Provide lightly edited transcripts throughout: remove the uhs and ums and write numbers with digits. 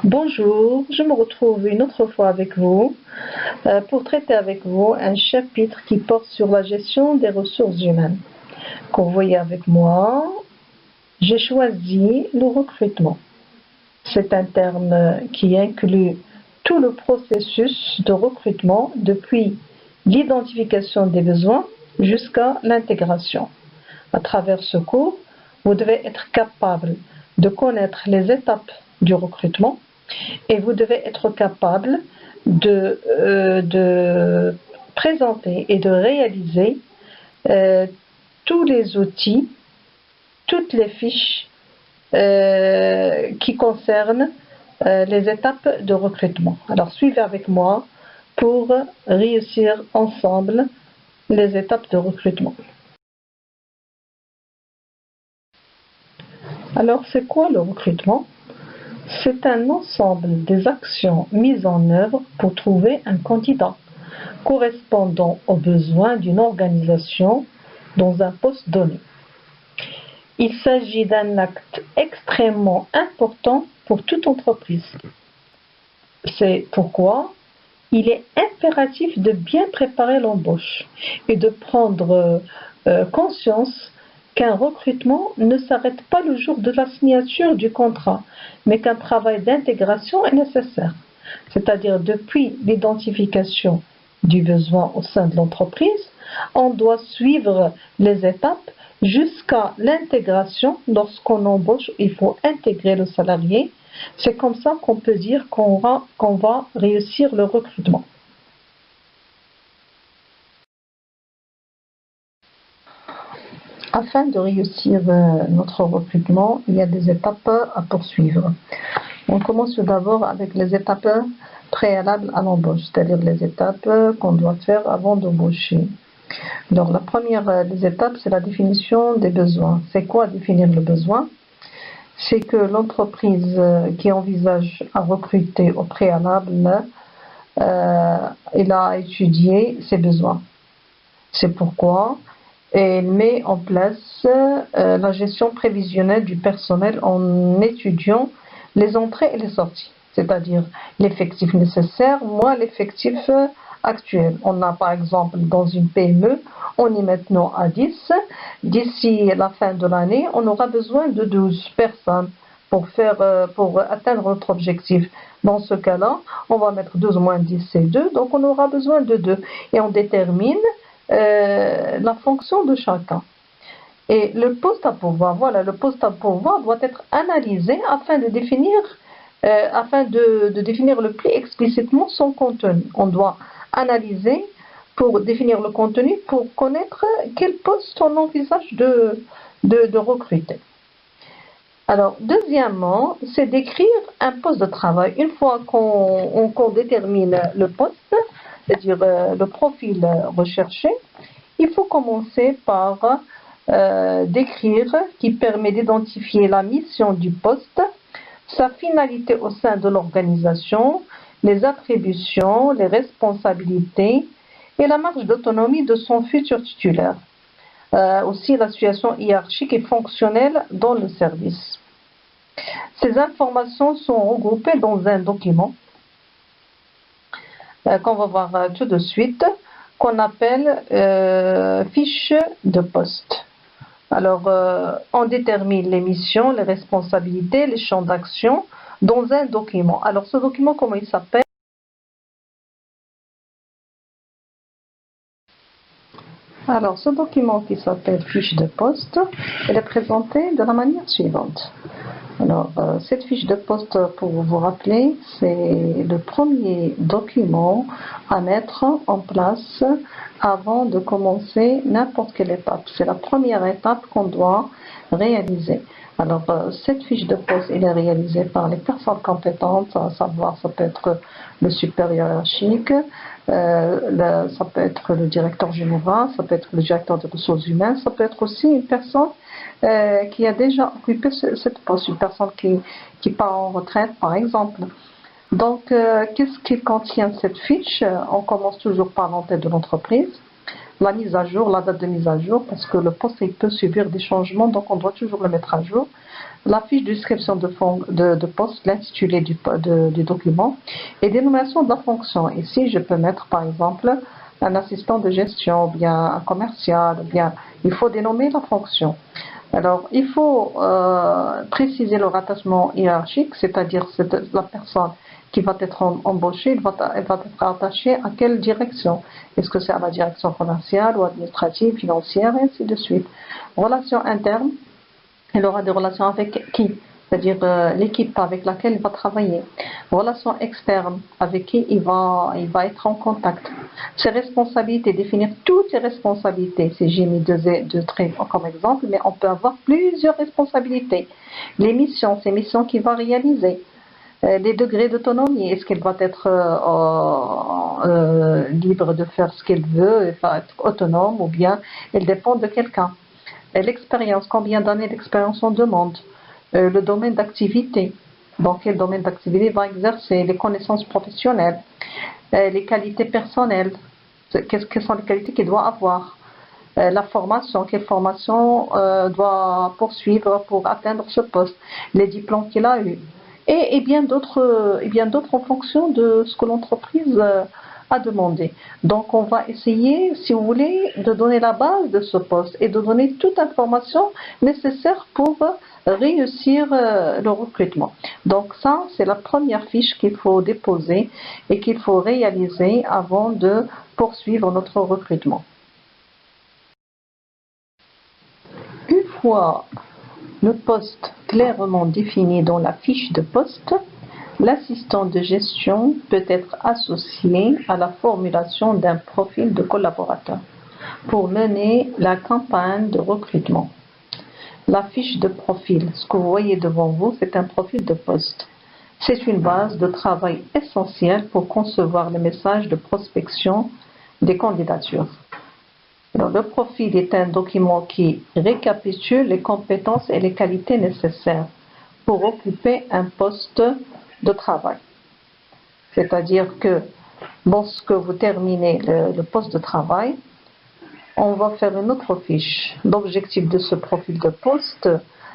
Bonjour, je me retrouve une autre fois avec vous pour traiter avec vous un chapitre qui porte sur la gestion des ressources humaines. Comme vous voyez avec moi, j'ai choisi le recrutement. C'est un terme qui inclut tout le processus de recrutement depuis l'identification des besoins jusqu'à l'intégration. À travers ce cours, vous devez être capable de connaître les étapes du recrutement et vous devez être capable de présenter et de réaliser tous les outils, toutes les fiches qui concernent les étapes de recrutement. Alors suivez avec moi pour réussir ensemble les étapes de recrutement. Alors c'est quoi le recrutement ? C'est un ensemble des actions mises en œuvre pour trouver un candidat correspondant aux besoins d'une organisation dans un poste donné. Il s'agit d'un acte extrêmement important pour toute entreprise. C'est pourquoi il est impératif de bien préparer l'embauche et de prendre conscience qu'un recrutement ne s'arrête pas le jour de la signature du contrat, mais qu'un travail d'intégration est nécessaire. C'est-à-dire depuis l'identification du besoin au sein de l'entreprise, on doit suivre les étapes jusqu'à l'intégration. Lorsqu'on embauche, il faut intégrer le salarié. C'est comme ça qu'on peut dire qu'on va réussir le recrutement. Afin de réussir notre recrutement, il y a des étapes à poursuivre. On commence tout d'abord avec les étapes préalables à l'embauche, c'est-à-dire les étapes qu'on doit faire avant d'embaucher. Donc la première des étapes, c'est la définition des besoins. C'est quoi définir le besoin ? C'est que l'entreprise qui envisage à recruter au préalable, elle a étudié ses besoins. C'est pourquoi elle met en place la gestion prévisionnelle du personnel en étudiant les entrées et les sorties, c'est-à-dire l'effectif nécessaire moins l'effectif actuel. On a par exemple dans une PME, on est maintenant à 10. D'ici la fin de l'année, on aura besoin de 12 personnes pour atteindre notre objectif. Dans ce cas-là, on va mettre 12 moins 10, c'est 2, donc on aura besoin de 2. Et on détermine la fonction de chacun. Et le poste à pourvoir, le poste à pourvoir doit être analysé afin de définir le plus explicitement son contenu. On doit analyser pour définir le contenu, pour connaître quel poste on envisage de recruter. Alors, deuxièmement, c'est d'écrire un poste de travail. Une fois qu'on détermine le poste, c'est-à-dire le profil recherché, il faut commencer par décrire, qui permet d'identifier la mission du poste, sa finalité au sein de l'organisation, les attributions, les responsabilités et la marge d'autonomie de son futur titulaire. Aussi la situation hiérarchique et fonctionnelle dans le service. Ces informations sont regroupées dans un document qu'on va voir tout de suite, qu'on appelle fiche de poste. Alors, on détermine les missions, les responsabilités, les champs d'action dans un document. Alors, ce document, comment il s'appelle ? Alors, ce document qui s'appelle fiche de poste, elle est présentée de la manière suivante. Alors, cette fiche de poste, pour vous rappeler, c'est le premier document à mettre en place avant de commencer n'importe quelle étape. C'est la première étape qu'on doit réaliser. Alors, cette fiche de poste, elle est réalisée par les personnes compétentes, à savoir, ça peut être le supérieur hiérarchique, ça peut être le directeur général, ça peut être le directeur des ressources humaines, ça peut être aussi une personne qui a déjà occupé cette poste, une personne qui part en retraite, par exemple. Donc, qu'est-ce qui contient cette fiche ? On commence toujours par l'entête de l'entreprise. la mise à jour, la date de mise à jour, parce que le poste il peut subir des changements, donc on doit toujours le mettre à jour. La fiche de description de poste, l'intitulé du document et dénomination de la fonction. Ici, je peux mettre par exemple un assistant de gestion, ou bien un commercial, ou bien il faut dénommer la fonction. Alors, il faut préciser le rattachement hiérarchique, c'est-à-dire la personne qui va être embauchée, elle va être attachée à quelle direction? Est-ce que c'est à la direction commerciale ou administrative, financière, et ainsi de suite. Relations internes, elle aura des relations avec qui? C'est-à-dire l'équipe avec laquelle il va travailler. Relations externes, avec qui il va être en contact. Ses responsabilités, définir toutes ses responsabilités. Si j'ai mis deux traits comme exemple, mais on peut avoir plusieurs responsabilités. Les missions, ces missions qu'il va réaliser. Les degrés d'autonomie, est-ce qu'elle va être libre de faire ce qu'elle veut, et va être autonome, ou bien elle dépend de quelqu'un. L'expérience, combien d'années d'expérience on demande, le domaine d'activité, dans quel domaine d'activité va exercer, les connaissances professionnelles, les qualités personnelles, quelles sont les qualités qu'il doit avoir, la formation, quelle formation doit poursuivre pour atteindre ce poste, les diplômes qu'il a eus, et bien d'autres en fonction de ce que l'entreprise a demandé. Donc on va essayer, si vous voulez, de donner la base de ce poste et de donner toute information nécessaire pour réussir le recrutement. Donc ça, c'est la première fiche qu'il faut déposer et qu'il faut réaliser avant de poursuivre notre recrutement. Une fois le poste clairement défini dans la fiche de poste, l'assistant de gestion peut être associé à la formulation d'un profil de collaborateur pour mener la campagne de recrutement. La fiche de profil, ce que vous voyez devant vous, c'est un profil de poste. C'est une base de travail essentielle pour concevoir le message de prospection des candidatures. Alors, le profil est un document qui récapitule les compétences et les qualités nécessaires pour occuper un poste de travail. C'est-à-dire que lorsque vous terminez le poste de travail, on va faire une autre fiche. L'objectif de ce profil de poste,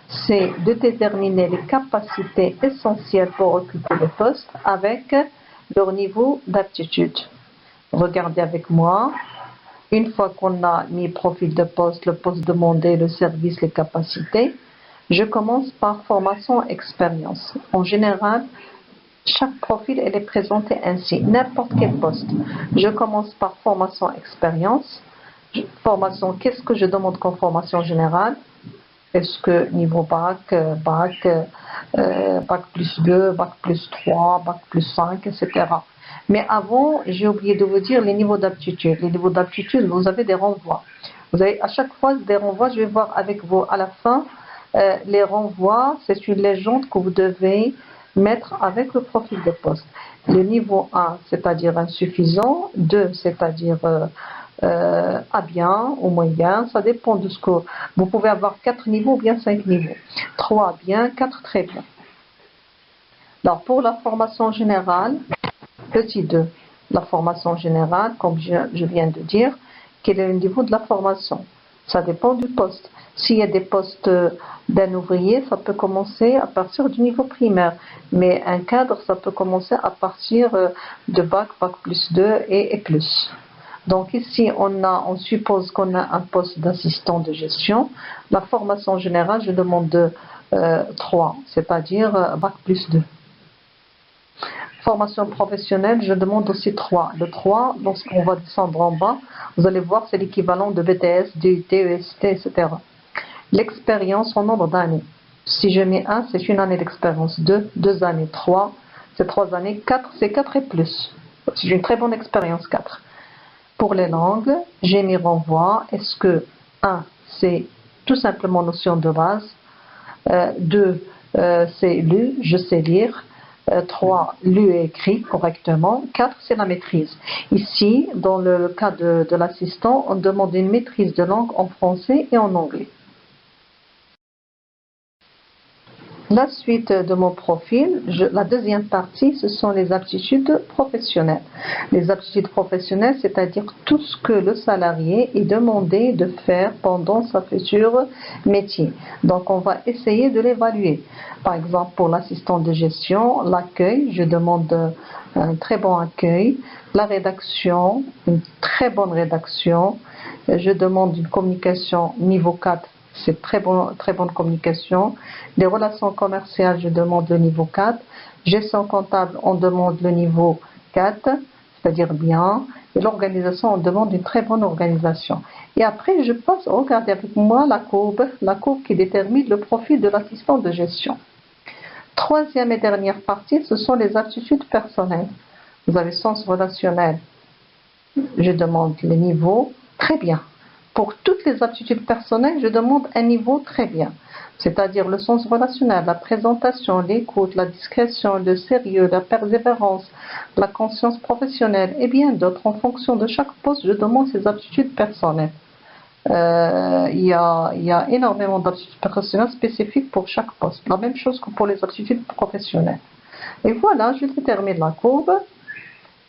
c'est de déterminer les capacités essentielles pour occuper le poste avec leur niveau d'aptitude. Regardez avec moi. Une fois qu'on a mis profil de poste, le poste demandé, le service, les capacités, je commence par formation expérience. En général, chaque profil elle est présenté ainsi, n'importe quel poste. Je commence par formation expérience. Formation, qu'est-ce que je demande comme formation générale? Est-ce que niveau bac, bac plus 2, bac plus 3, bac plus 5, etc. Mais avant, j'ai oublié de vous dire les niveaux d'aptitude. Les niveaux d'aptitude, vous avez des renvois. Vous avez à chaque fois des renvois, je vais voir avec vous à la fin. Les renvois, c'est une légende que vous devez mettre avec le profil de poste. Le niveau 1, c'est-à-dire insuffisant. 2, c'est-à-dire à bien, au moyen, ça dépend de ce que... Vous pouvez avoir 4 niveaux ou bien 5 niveaux. 3 bien, 4 très bien. Alors pour la formation générale, petit 2, la formation générale, comme je viens de dire, quel est le niveau de la formation? Ça dépend du poste. S'il y a des postes d'un ouvrier, ça peut commencer à partir du niveau primaire. Mais un cadre, ça peut commencer à partir de bac plus 2 et plus. Donc ici, on suppose qu'on a un poste d'assistant de gestion. La formation générale, je demande 3, c'est-à-dire bac plus 2. Formation professionnelle, je demande aussi 3. Le 3, lorsqu'on va descendre en bas, vous allez voir, c'est l'équivalent de BTS, DUT, EST, etc. L'expérience en nombre d'années. Si je mets 1, c'est une année d'expérience. 2, 2 années. 3, c'est 3 années. 4, c'est 4 et plus. C'est une très bonne expérience, 4. Pour les langues, j'ai mis renvoi. Est-ce que 1, c'est tout simplement notion de base. 2, c'est lu, je sais lire. 3, lu et écrit correctement. 4, c'est la maîtrise. Ici, dans le cas de l'assistant, on demande une maîtrise de langue en français et en anglais. La suite de mon profil, la deuxième partie, ce sont les aptitudes professionnelles. Les aptitudes professionnelles, c'est-à-dire tout ce que le salarié est demandé de faire pendant sa future métier. Donc, on va essayer de l'évaluer. Par exemple, pour l'assistant de gestion, l'accueil, je demande un très bon accueil. La rédaction, une très bonne rédaction. Je demande une communication niveau 4. C'est très bonne communication. Les relations commerciales, je demande le niveau 4. Gestion comptable, on demande le niveau 4, c'est-à-dire bien. Et l'organisation, on demande une très bonne organisation. Et après, je passe, regardez avec moi la courbe qui détermine le profil de l'assistant de gestion. Troisième et dernière partie, ce sont les aptitudes personnelles. Vous avez sens relationnel. Je demande le niveau très bien. Pour toutes les aptitudes personnelles, je demande un niveau très bien, c'est-à-dire le sens relationnel, la présentation, l'écoute, la discrétion, le sérieux, la persévérance, la conscience professionnelle et bien d'autres. En fonction de chaque poste, je demande ces aptitudes personnelles. Il y a énormément d'aptitudes personnelles spécifiques pour chaque poste. La même chose que pour les aptitudes professionnelles. Et voilà, je termine la courbe.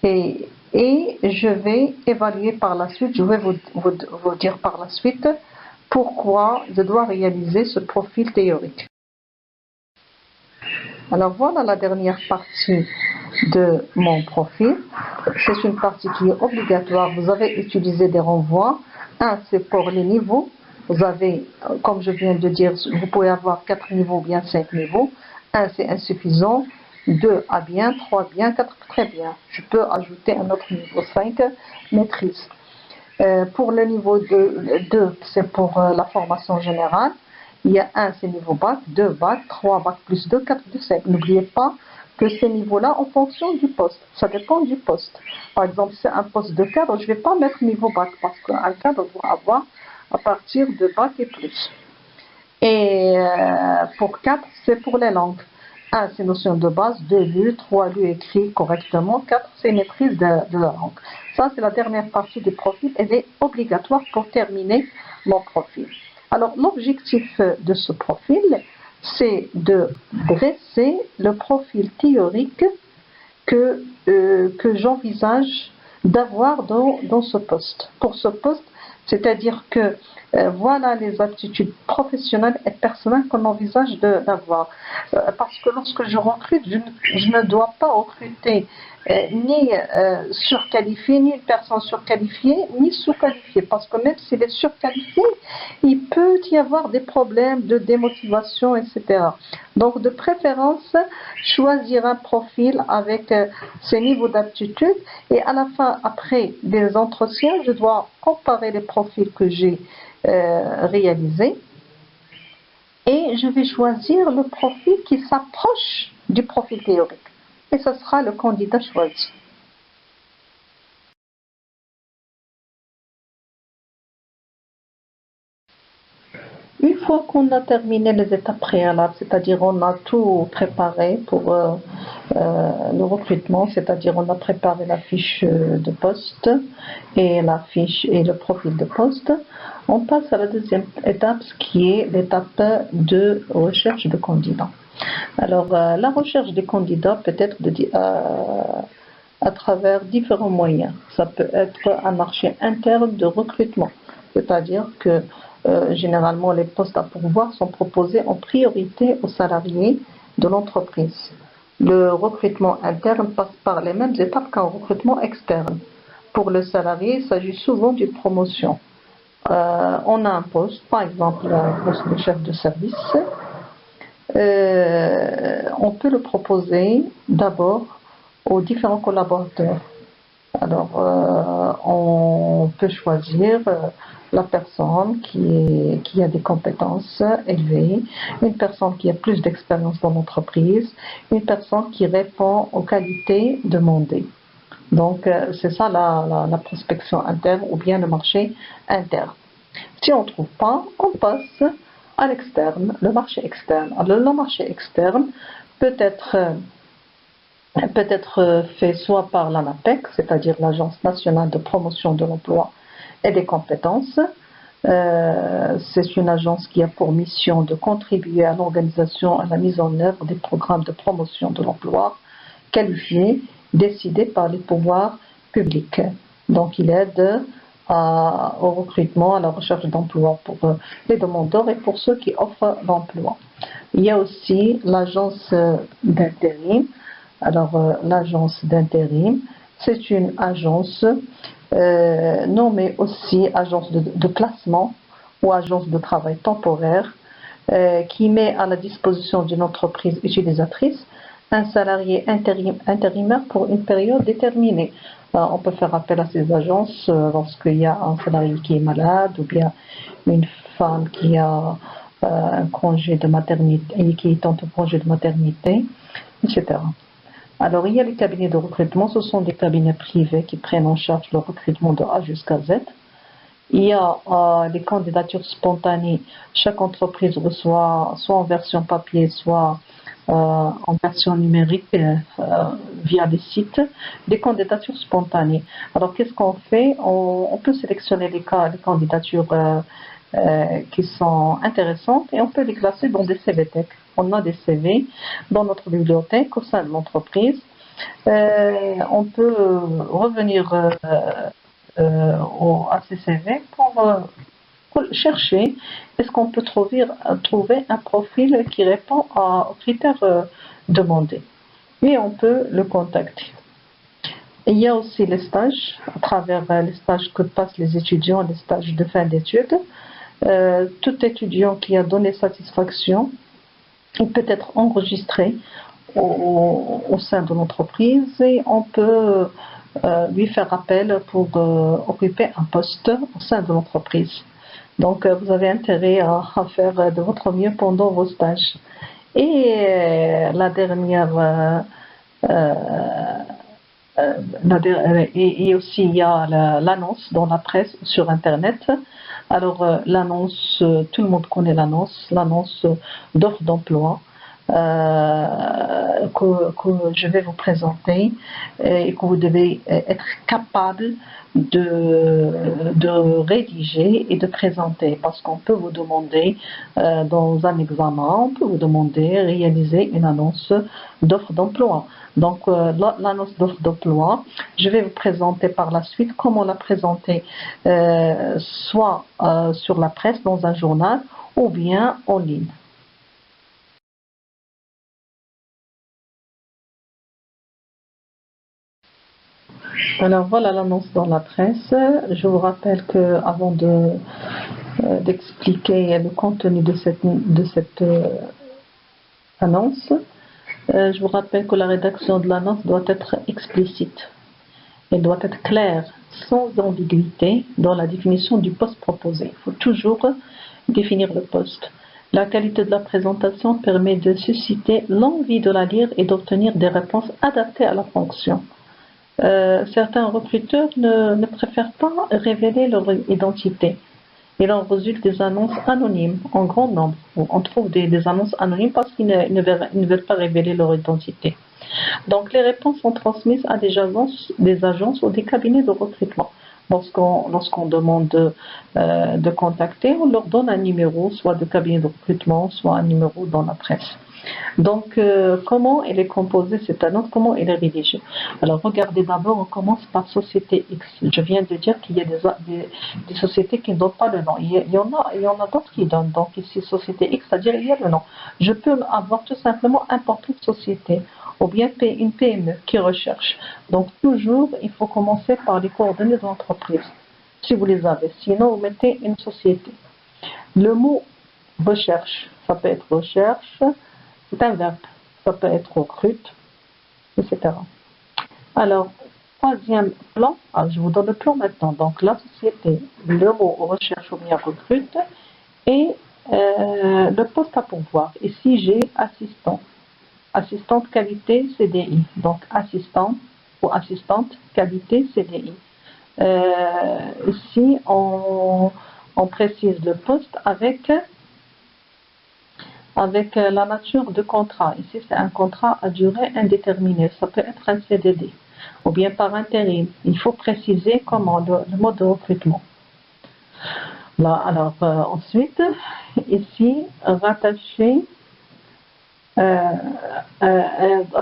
Et je vais évaluer par la suite, je vais vous dire par la suite pourquoi je dois réaliser ce profil théorique. Alors voilà la dernière partie de mon profil. C'est une partie qui est obligatoire. Vous avez utilisé des renvois. Un, c'est pour les niveaux. Vous avez, comme je viens de dire, vous pouvez avoir 4 niveaux ou bien 5 niveaux. 1, c'est insuffisant. 2 à bien, 3 bien, 4 très bien. Je peux ajouter un autre niveau 5, maîtrise. Pour le niveau 2, c'est pour la formation générale. Il y a 1, c'est niveau bac, 2 bac, 3 bac plus 2, 4 plus 5. N'oubliez pas que ces niveaux-là, en fonction du poste, ça dépend du poste. Par exemple, si c'est un poste de cadre, je ne vais pas mettre niveau bac parce qu'un cadre doit avoir à partir de bac et plus. Et pour 4, c'est pour les langues. 1, c'est notion de base, 2, lu, 3, lu, écrit correctement, 4, c'est maîtrise de la langue. Ça, c'est la dernière partie du profil. Elle est obligatoire pour terminer mon profil. Alors, l'objectif de ce profil, c'est de dresser le profil théorique que j'envisage d'avoir dans ce poste. Pour ce poste, c'est-à-dire que voilà les aptitudes professionnelles et personnelles qu'on envisage d'avoir. Parce que lorsque je recrute, je ne dois pas recruter ni surqualifié, ni une personne surqualifiée, ni sous-qualifiée. Parce que même s'il est surqualifié, il peut y avoir des problèmes de démotivation, etc. Donc, de préférence, choisir un profil avec ces niveaux d'aptitude. Et à la fin, après des entretiens, je dois comparer les profils que j'ai réalisés. Et je vais choisir le profil qui s'approche du profil théorique. Et ce sera le candidat choisi. Une fois qu'on a terminé les étapes préalables, c'est-à-dire on a tout préparé pour le recrutement, c'est-à-dire on a préparé la fiche de poste et la fiche et le profil de poste, on passe à la deuxième étape, ce qui est l'étape de recherche de candidats. Alors, la recherche des candidats peut être à travers différents moyens. Ça peut être un marché interne de recrutement, c'est-à-dire que généralement les postes à pourvoir sont proposés en priorité aux salariés de l'entreprise. Le recrutement interne passe par les mêmes étapes qu'un recrutement externe. Pour le salarié, il s'agit souvent d'une promotion. On a un poste, par exemple un poste de chef de service. On peut le proposer d'abord aux différents collaborateurs. Alors, on peut choisir la personne qui a des compétences élevées, une personne qui a plus d'expérience dans l'entreprise, une personne qui répond aux qualités demandées. Donc, c'est ça la prospection interne ou bien le marché interne. Si on ne trouve pas, on passe à l'externe, le marché externe. Alors, le marché externe peut être fait soit par l'ANAPEC, c'est-à-dire l'Agence nationale de promotion de l'emploi et des compétences, C'est une agence qui a pour mission de contribuer à l'organisation, à la mise en œuvre des programmes de promotion de l'emploi qualifiés décidés par les pouvoirs publics. Donc il aide au recrutement, à la recherche d'emploi pour les demandeurs et pour ceux qui offrent l'emploi. Il y a aussi l'agence d'intérim. Alors l'agence d'intérim, c'est une agence nommée aussi agence de placement ou agence de travail temporaire qui met à la disposition d'une entreprise utilisatrice un salarié intérimaire pour une période déterminée. On peut faire appel à ces agences lorsqu'il y a un salarié qui est malade ou bien une femme qui a un congé de maternité, qui est en congé de maternité, etc. Alors, il y a les cabinets de recrutement, ce sont des cabinets privés qui prennent en charge le recrutement de A jusqu'à Z. Il y a les candidatures spontanées. Chaque entreprise reçoit soit en version papier, soit en version numérique via des sites, des candidatures spontanées. Alors, qu'est-ce qu'on fait? On peut sélectionner les candidatures qui sont intéressantes et on peut les classer dans des CVTech. On a des CV dans notre bibliothèque au sein de l'entreprise. On peut revenir à ces CV pour chercher est-ce qu'on peut trouver un profil qui répond aux critères demandés. Et on peut le contacter. Il y a aussi les stages, à travers les stages que passent les étudiants, les stages de fin d'études. Tout étudiant qui a donné satisfaction, il peut être enregistré au sein de l'entreprise et on peut lui faire appel pour occuper un poste au sein de l'entreprise. Donc vous avez intérêt à faire de votre mieux pendant vos stages. Et la dernière et aussi il y a l'annonce dans la presse sur internet. Alors l'annonce, tout le monde connaît l'annonce d'offres d'emploi que je vais vous présenter et que vous devez être capable de rédiger et de présenter, parce qu'on peut vous demander dans un examen, on peut vous demander réaliser une annonce d'offre d'emploi. Donc l'annonce d'offre d'emploi, je vais vous présenter par la suite comment la présenter, soit sur la presse, dans un journal, ou bien en ligne. Alors voilà l'annonce dans la presse. Je vous rappelle que avant d'expliquer le contenu de cette annonce, je vous rappelle que la rédaction de l'annonce doit être explicite. Elle doit être claire, sans ambiguïté dans la définition du poste proposé. Il faut toujours définir le poste. La qualité de la présentation permet de susciter l'envie de la lire et d'obtenir des réponses adaptées à la fonction. Certains recruteurs ne préfèrent pas révéler leur identité. Il en résulte des annonces anonymes en grand nombre. On trouve des annonces anonymes parce qu'ils ne veulent pas révéler leur identité. Donc les réponses sont transmises à des agences ou des cabinets de recrutement. Lorsqu'on demande de contacter, on leur donne un numéro, soit de cabinet de recrutement, soit un numéro dans la presse. Donc, comment elle est composée cette annonce, comment elle est rédigée? Alors, regardez d'abord, on commence par société X. Je viens de dire qu'il y a des sociétés qui ne donnent pas le nom. Il y en a d'autres qui donnent. Donc, ici, société X, c'est-à-dire il y a le nom. Je peux avoir tout simplement importée société ou bien une PME qui recherche. Donc, toujours, il faut commencer par les coordonnées de l'entreprise, si vous les avez. Sinon, vous mettez une société. Le mot recherche, ça peut être recherche, c'est un verbe, ça peut être recrute, etc. Alors, troisième plan, je vous donne le plan maintenant. Donc, la société, le mot recherche ou bien recrute et le poste à pourvoir. Ici, j'ai assistant. Assistante qualité CDI. Donc, assistant ou assistante qualité CDI. Ici, on précise le poste avec la nature de contrat. Ici, c'est un contrat à durée indéterminée. Ça peut être un CDD ou bien par intérim. Il faut préciser comment le mode de recrutement. Là, alors, ensuite, ici, rattacher.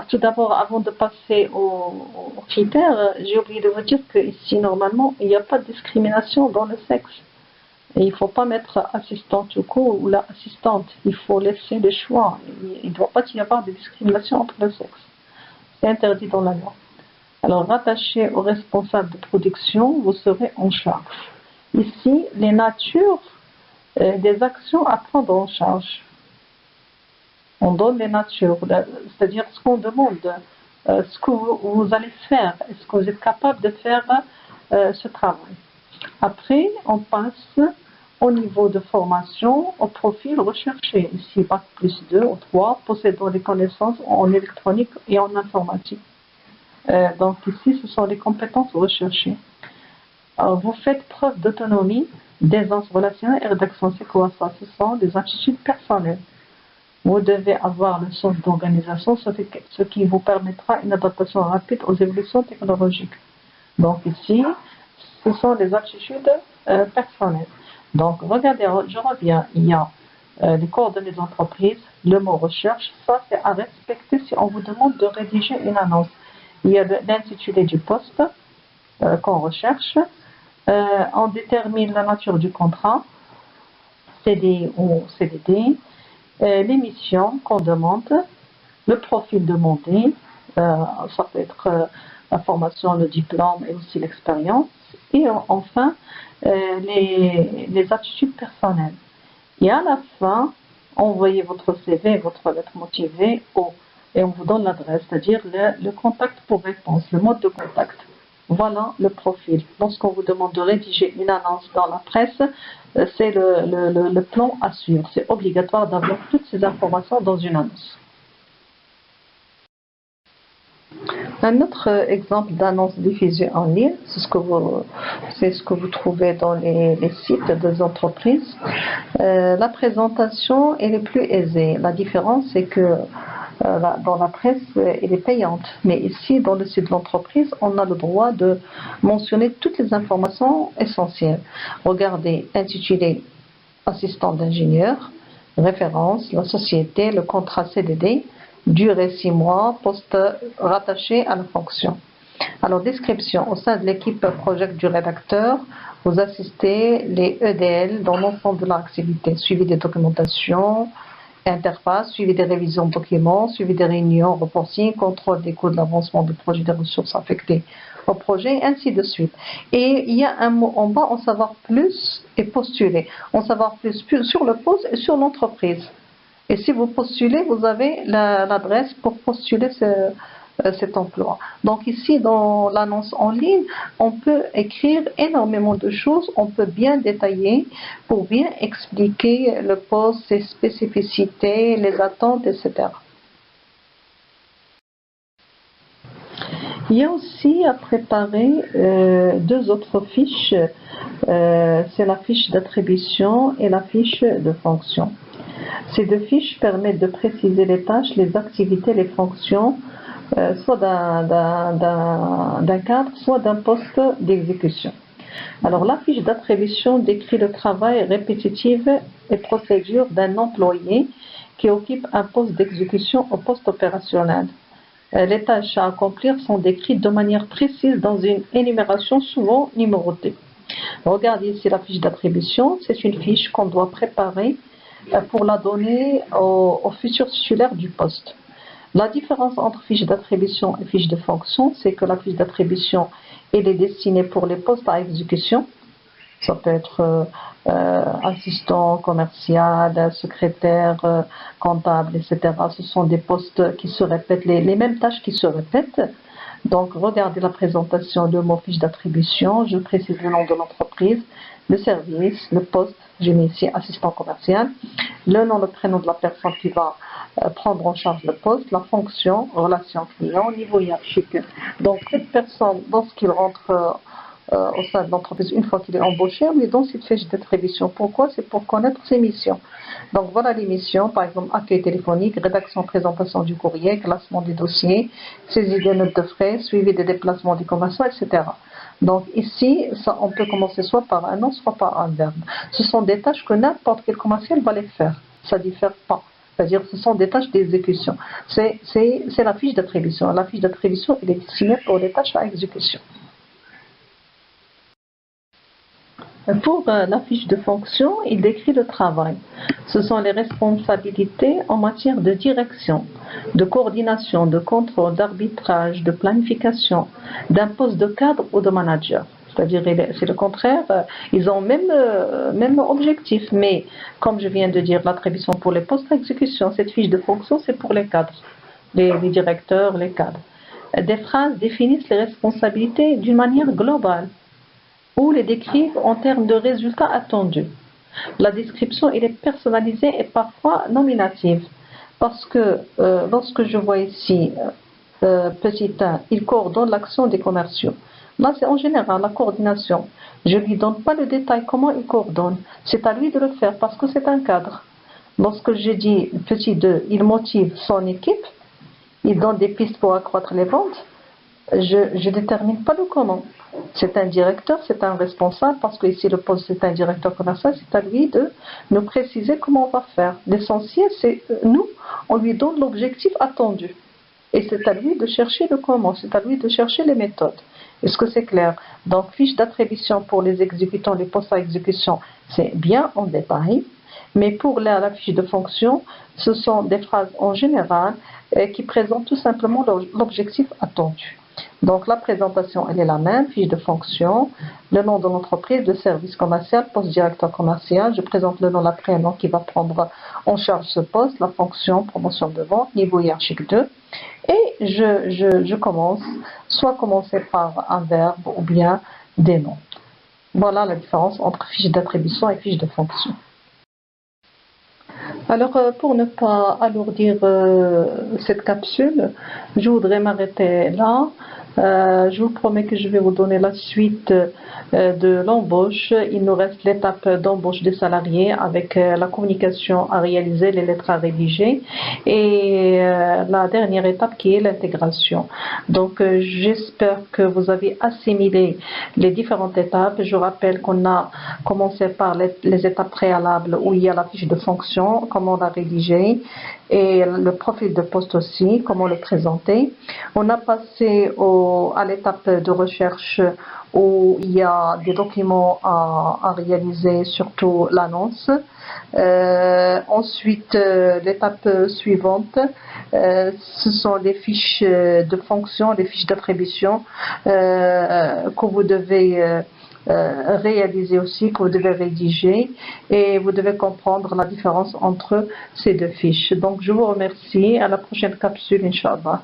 Tout d'abord, avant de passer aux critères, j'ai oublié de vous dire qu'ici, normalement, il n'y a pas de discrimination dans le sexe. Et il ne faut pas mettre assistant tout court ou l'assistante. Il faut laisser le choix. Il ne doit pas y avoir de discrimination entre le sexe. C'est interdit dans la loi. Alors, rattaché au responsable de production, vous serez en charge. Ici, les natures des actions à prendre en charge. On donne les natures, c'est-à-dire ce qu'on demande, ce que vous allez faire. Est-ce que vous êtes capable de faire ce travail? Après, on passe au niveau de formation, au profil recherché. Ici, Bac plus 2 ou 3, possédant des connaissances en électronique et en informatique. Donc ici, ce sont les compétences recherchées. Alors, vous faites preuve d'autonomie, d'aisance relationnelle et rédaction séquentielle. Ce sont des aptitudes personnelles. Vous devez avoir le sens d'organisation, ce qui vous permettra une adaptation rapide aux évolutions technologiques. Donc ici, ce sont des aptitudes personnelles. Donc regardez, je reviens, il y a les coordonnées d'entreprise, le mot recherche, ça c'est à respecter si on vous demande de rédiger une annonce. Il y a l'intitulé du poste qu'on recherche, on détermine la nature du contrat, CD ou CDD, les missions qu'on demande, le profil demandé, ça peut être la formation, le diplôme et aussi l'expérience, et enfin les aptitudes personnelles. Et à la fin, envoyez votre CV, votre lettre motivée et on vous donne l'adresse, c'est-à-dire le contact pour réponse, le mode de contact. Voilà le profil. Lorsqu'on vous demande de rédiger une annonce dans la presse, c'est le plan à suivre. C'est obligatoire d'avoir toutes ces informations dans une annonce. Un autre exemple d'annonce diffusée en ligne, c'est ce que vous trouvez dans les sites des entreprises. La présentation elle est plus aisée. La différence, c'est que dans la presse, elle est payante. Mais ici, dans le site de l'entreprise, on a le droit de mentionner toutes les informations essentielles. Regardez, intitulé assistant d'ingénieur, référence, la société, le contrat CDD, durée 6 mois, poste rattaché à la fonction. Alors, description. Au sein de l'équipe project du rédacteur, vous assistez les EDL dans l'ensemble de leur activité, suivi des documentations, interface, suivi des révisions de documents, suivi des réunions, reporting, contrôle des coûts de l'avancement du projet des ressources affectées au projet, ainsi de suite. Et il y a un mot en bas, en savoir plus et postuler. En savoir plus sur le poste et sur l'entreprise. Et si vous postulez, vous avez l'adresse pour postuler cet emploi. Donc ici, dans l'annonce en ligne, on peut écrire énormément de choses, on peut bien détailler pour bien expliquer le poste, ses spécificités, les attentes, etc. Il y a aussi à préparer deux autres fiches, c'est la fiche d'attribution et la fiche de fonction. Ces deux fiches permettent de préciser les tâches, les activités, les fonctions, soit d'un cadre, soit d'un poste d'exécution. Alors, la fiche d'attribution décrit le travail répétitif et procédure d'un employé qui occupe un poste d'exécution au poste opérationnel. Les tâches à accomplir sont décrites de manière précise dans une énumération souvent numérotée. Regardez ici la fiche d'attribution. C'est une fiche qu'on doit préparer pour la donner au futur titulaire du poste. La différence entre fiche d'attribution et fiche de fonction, c'est que la fiche d'attribution elle est destinée pour les postes à exécution. Ça peut être assistant commercial, secrétaire, comptable, etc. Ce sont des postes qui se répètent, les mêmes tâches qui se répètent. Donc, regardez la présentation de mon fiche d'attribution. Je précise le nom de l'entreprise, le service, le poste. J'ai mis ici assistant commercial. Le nom, le prénom de la personne qui va prendre en charge le poste, la fonction, relation client, niveau hiérarchique. Donc, cette personne, lorsqu'il rentre au sein de l'entreprise une fois qu'il est embauché, on lui donne cette fiche d'attribution. Pourquoi? C'est pour connaître ses missions. Donc voilà les missions, par exemple accueil téléphonique, rédaction, présentation du courrier, classement des dossiers, saisie des notes de frais, suivi des déplacements du commerçant, etc. Donc ici, ça, on peut commencer soit par un nom, soit par un verbe. Ce sont des tâches que n'importe quel commercial va les faire. Ça ne diffère pas. C'est-à-dire ce sont des tâches d'exécution. C'est la fiche d'attribution. La fiche d'attribution, elle est destinée pour les tâches à exécution. Pour la fiche de fonction, il décrit le travail. Ce sont les responsabilités en matière de direction, de coordination, de contrôle, d'arbitrage, de planification, d'un poste de cadre ou de manager. C'est-à-dire, c'est le contraire, ils ont même objectif, mais comme je viens de dire, l'attribution pour les postes d'exécution, cette fiche de fonction, c'est pour les cadres, les directeurs, les cadres. Des phrases définissent les responsabilités d'une manière globale, ou les décrivent en termes de résultats attendus. La description elle est personnalisée et parfois nominative. Parce que lorsque je vois ici, petit 1, il coordonne l'action des commerciaux. Là, c'est en général la coordination. Je ne lui donne pas le détail comment il coordonne. C'est à lui de le faire parce que c'est un cadre. Lorsque je dis petit 2, il motive son équipe, il donne des pistes pour accroître les ventes, je ne détermine pas le comment. C'est un directeur, c'est un responsable, parce que ici le poste c'est un directeur commercial, c'est à lui de nous préciser comment on va faire. L'essentiel, c'est nous, on lui donne l'objectif attendu. Et c'est à lui de chercher le comment, c'est à lui de chercher les méthodes. Est-ce que c'est clair? Donc, fiche d'attribution pour les exécutants, les postes à exécution, c'est bien en détail. Mais pour la fiche de fonction, ce sont des phrases en général qui présentent tout simplement l'objectif attendu. Donc la présentation, elle est la même, fiche de fonction, le nom de l'entreprise, le service commercial, poste directeur commercial, je présente le nom, la prénom qui va prendre en charge ce poste, la fonction, promotion de vente, niveau hiérarchique 2, et je commence, soit commencer par un verbe ou bien des noms. Voilà la différence entre fiche d'attribution et fiche de fonction. Alors, pour ne pas alourdir cette capsule, je voudrais m'arrêter là. Je vous promets que je vais vous donner la suite de l'embauche. Il nous reste l'étape d'embauche des salariés avec la communication à réaliser, les lettres à rédiger et la dernière étape qui est l'intégration. Donc, j'espère que vous avez assimilé les différentes étapes. Je rappelle qu'on a commencé par les étapes préalables où il y a la fiche de fonction, comment la rédiger, et le profil de poste aussi, comment le présenter. On a passé à l'étape de recherche où il y a des documents à réaliser, surtout l'annonce. Ensuite, l'étape suivante, ce sont les fiches de fonction, les fiches d'attribution que vous devez réaliser aussi, que vous devez rédiger, et vous devez comprendre la différence entre ces deux fiches. Donc je vous remercie, à la prochaine capsule, Inch'Allah.